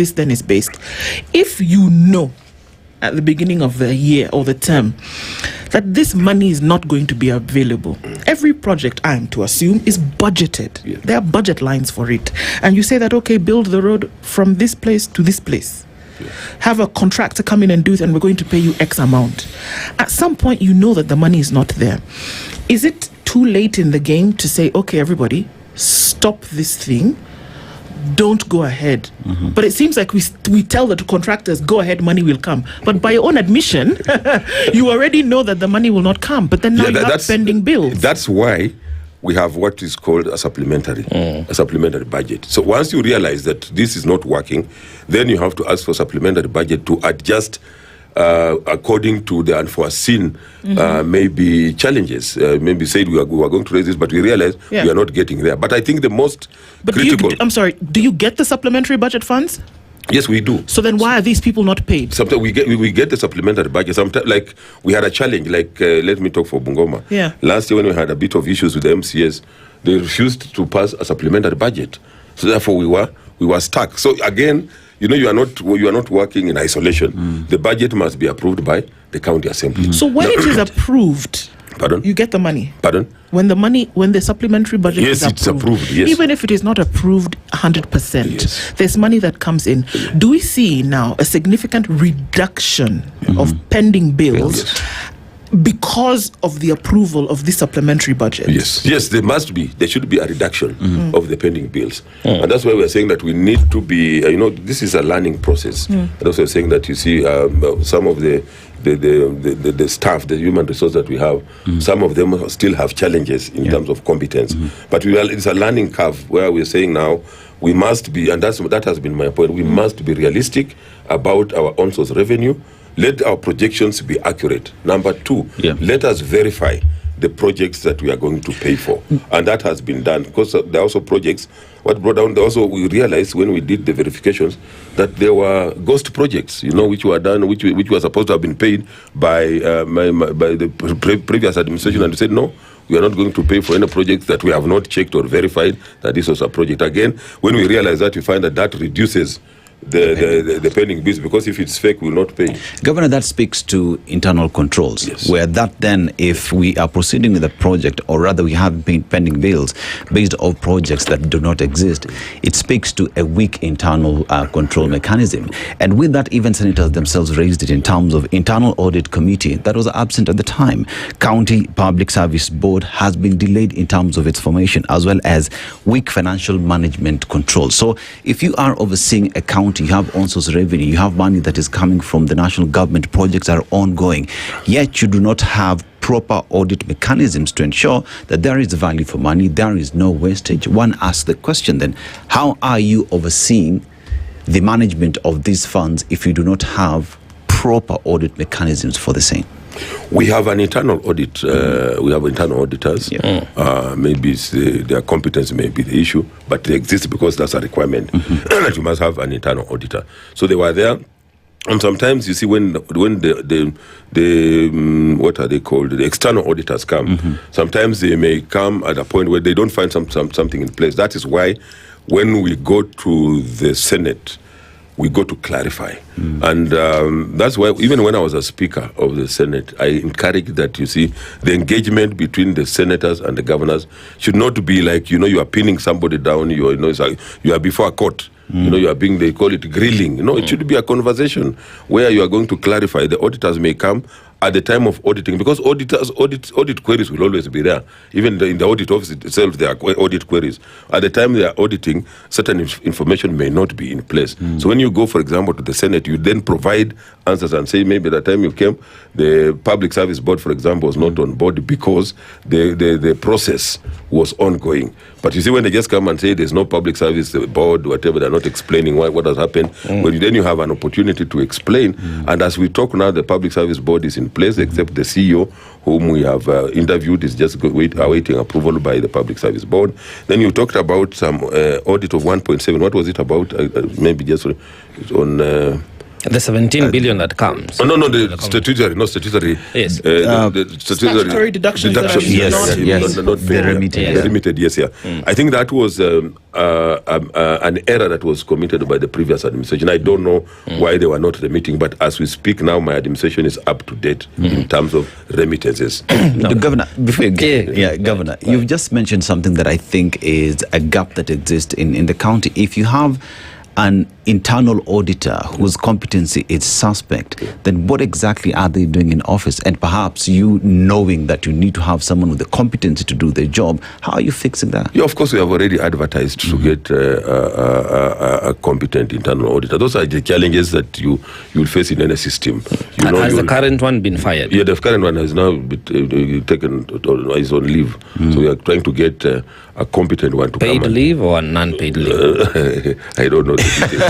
this then is based. If you know at the beginning of the year or the term that this money is not going to be available, every project, I am to assume, is budgeted. Yeah. There are budget lines for it. And you say that, okay, build the road from this place to this place. Yeah. Have a contractor come in and do it, and we're going to pay you X amount. At some point, you know that the money is not there. Is it too late in the game to say, okay, everybody, stop this thing, don't go ahead? But it seems like we tell the contractors, go ahead, money will come. But by your own admission, you already know that the money will not come. But then now you have pending bills. That's why we have what is called a supplementary budget. So once you realize that this is not working, then you have to ask for supplementary budget to adjust according to the unforeseen maybe challenges. Maybe said we are going to raise this, but we realize we are not getting there. But I think the most critical... do you get the supplementary budget funds? Yes, we do. So then why are these people not paid? Sometimes we get the supplementary budget. Sometimes, like, we had a challenge, like, let me talk for Bungoma. Yeah. Last year when we had a bit of issues with the MCS, they refused to pass a supplementary budget. So therefore we were stuck. So again, you are not working in isolation. The budget must be approved by the county assembly. So when it is approved, pardon? You get the money. Pardon? When the supplementary budget is approved. Yes, it's approved, yes. Even if it is not approved 100%, yes, there's money that comes in. Do we see now a significant reduction of pending bills because of the approval of this supplementary budget? Yes, there must be. There should be a reduction of the pending bills. And that's why we're saying that we need to be, this is a learning process. And also saying that, you see, some of the staff, the human resource that we have, some of them still have challenges in terms of competence. But it's a learning curve where we're saying now we must be, and that has been my point, we must be realistic about our on-source revenue. Let our projections be accurate. Number two, let us verify the projects that we are going to pay for. And that has been done, because there are also projects. What brought down, also we realized when we did the verifications that there were ghost projects, which were done, which were supposed to have been paid by the previous administration, and we said no. We are not going to pay for any projects that we have not checked or verified that this was a project. Again, when we realize that, we find that reduces the pending bills, because if it's fake, we will not pay. Governor, that speaks to internal controls, where that then, if we are proceeding with a project, or rather we have pending bills based on projects that do not exist, it speaks to a weak internal control mechanism. And with that, even senators themselves raised it in terms of internal audit committee that was absent at the time. County Public Service Board has been delayed in terms of its formation, as well as weak financial management control. So if you are overseeing a county, you have on-source revenue, you have money that is coming from the national government, projects are ongoing, yet you do not have proper audit mechanisms to ensure that there is value for money, there is no wastage. One asks the question then, how are you overseeing the management of these funds if you do not have proper audit mechanisms for the same? We have an internal audit. We have internal auditors. Maybe their competence may be the issue, but they exist because that's a requirement that you must have an internal auditor. So they were there. And sometimes you see when the what are they called? The external auditors come. Sometimes they may come at a point where they don't find something in place. That is why when we go to the Senate, we go to clarify. And that's why even when I was a speaker of the Senate, I encouraged that, you see, the engagement between the senators and the governors should not be like, you are pinning somebody down, it's like you are before a court. You are being, they call it grilling. It should be a conversation where you are going to clarify. The auditors may come at the time of auditing, because audit queries will always be there. Even in the audit office itself, there are audit queries. At the time they are auditing, certain information may not be in place. So when you go, for example, to the Senate, you then provide answers and say, maybe the time you came, the Public Service Board, for example, was not on board because the process was ongoing. But you see, when they just come and say there's no Public Service Board, whatever, they're not explaining what has happened, but then you have an opportunity to explain. And as we talk now, the Public Service Board is in place, except the CEO, whom we have interviewed, is just awaiting approval by the Public Service Board. Then you talked about some audit of 1.7. What was it about? Maybe just on The 17 billion that comes. No, the statutory, not statutory. Yes. The statutory deductions that are yes. not The remitted, the remitted, yes, yeah. I think that was an error that was committed by the previous administration. I don't know why they were not remitting, but as we speak now, my administration is up to date in terms of remittances. The Governor, before you get, Governor, you've just mentioned something that I think is a gap that exists in the county. If you have an internal auditor whose competency is suspect, then what exactly are they doing in office? And perhaps you knowing that you need to have someone with the competency to do their job, how are you fixing that? Yeah, of course, we have already advertised to get a competent internal auditor. Those are the challenges that you'll face in any system. Has the current one been fired? Yeah, the current one has now been taken, is on leave. So we are trying to get a competent one to come. Paid leave or non-paid leave? I don't know the details.